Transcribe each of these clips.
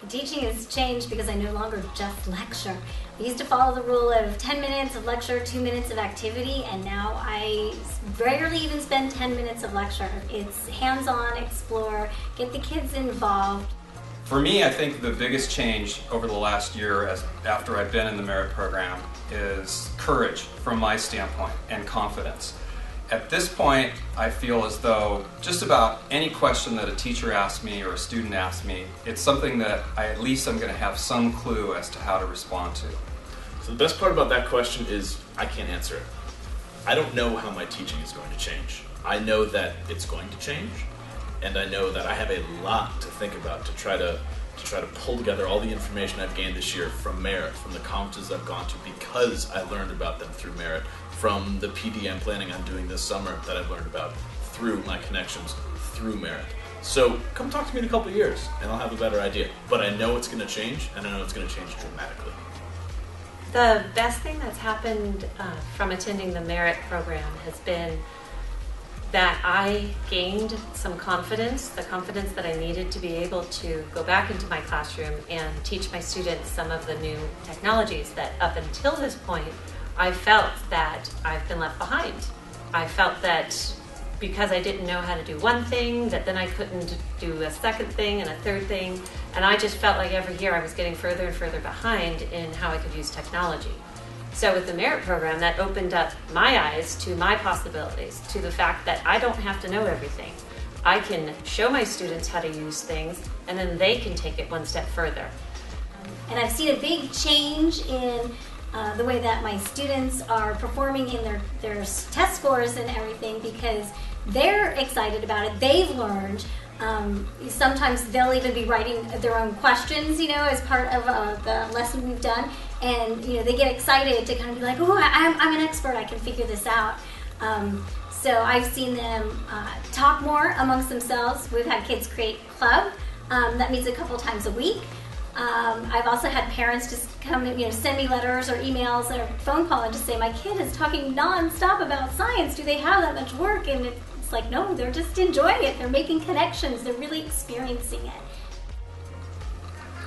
Teaching has changed because I no longer just lecture. I used to follow the rule of 10 minutes of lecture, 2 minutes of activity, and now I rarely even spend 10 minutes of lecture. It's hands-on, explore, get the kids involved. For me, I think the biggest change over the last year after I've been in the Merit program is courage from my standpoint and confidence. At this point, I feel as though just about any question that a teacher asks me or a student asks me, it's something that at least I'm going to have some clue as to how to respond to. So the best part about that question is I can't answer it. I don't know how my teaching is going to change. I know that it's going to change, and I know that I have a lot to think about to try to pull together all the information I've gained this year from Merit, from the conferences I've gone to because I learned about them through Merit, from the PD I'm planning on doing this summer that I've learned about through my connections through Merit. So come talk to me in a couple of years and I'll have a better idea. But I know it's going to change, and I know it's going to change dramatically. The best thing that's happened from attending the Merit program has been that I gained some confidence, the confidence that I needed to be able to go back into my classroom and teach my students some of the new technologies that up until this point I felt that I've been left behind. I felt that because I didn't know how to do one thing, that then I couldn't do a second thing and a third thing, and I just felt like every year I was getting further and further behind in how I could use technology. So with the Merit program, that opened up my eyes to my possibilities, to the fact that I don't have to know everything. I can show my students how to use things, and then they can take it one step further. And I've seen a big change in the way that my students are performing in their test scores and everything, because they're excited about it. They've learned. Sometimes they'll even be writing their own questions, as part of the lesson we've done. And, they get excited to kind of be like, oh, I'm an expert. I can figure this out. So I've seen them talk more amongst themselves. We've had kids create a club that meets a couple times a week. I've also had parents just come and send me letters or emails or phone call and just say, my kid is talking nonstop about science. Do they have that much work? And it's like, no, they're just enjoying it. They're making connections. They're really experiencing it.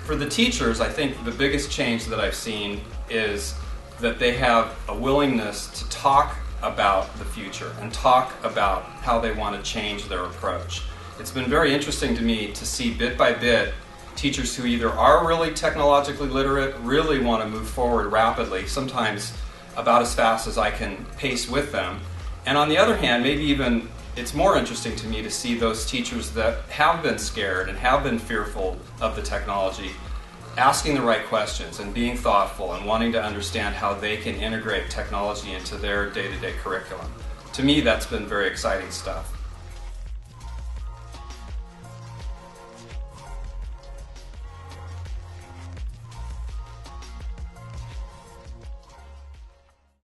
For the teachers, I think the biggest change that I've seen is that they have a willingness to talk about the future and talk about how they want to change their approach. It's been very interesting to me to see bit by bit teachers who either are really technologically literate, really want to move forward rapidly, sometimes about as fast as I can pace with them. And on the other hand, maybe even it's more interesting to me to see those teachers that have been scared and have been fearful of the technology, asking the right questions and being thoughtful and wanting to understand how they can integrate technology into their day-to-day curriculum. To me, that's been very exciting stuff.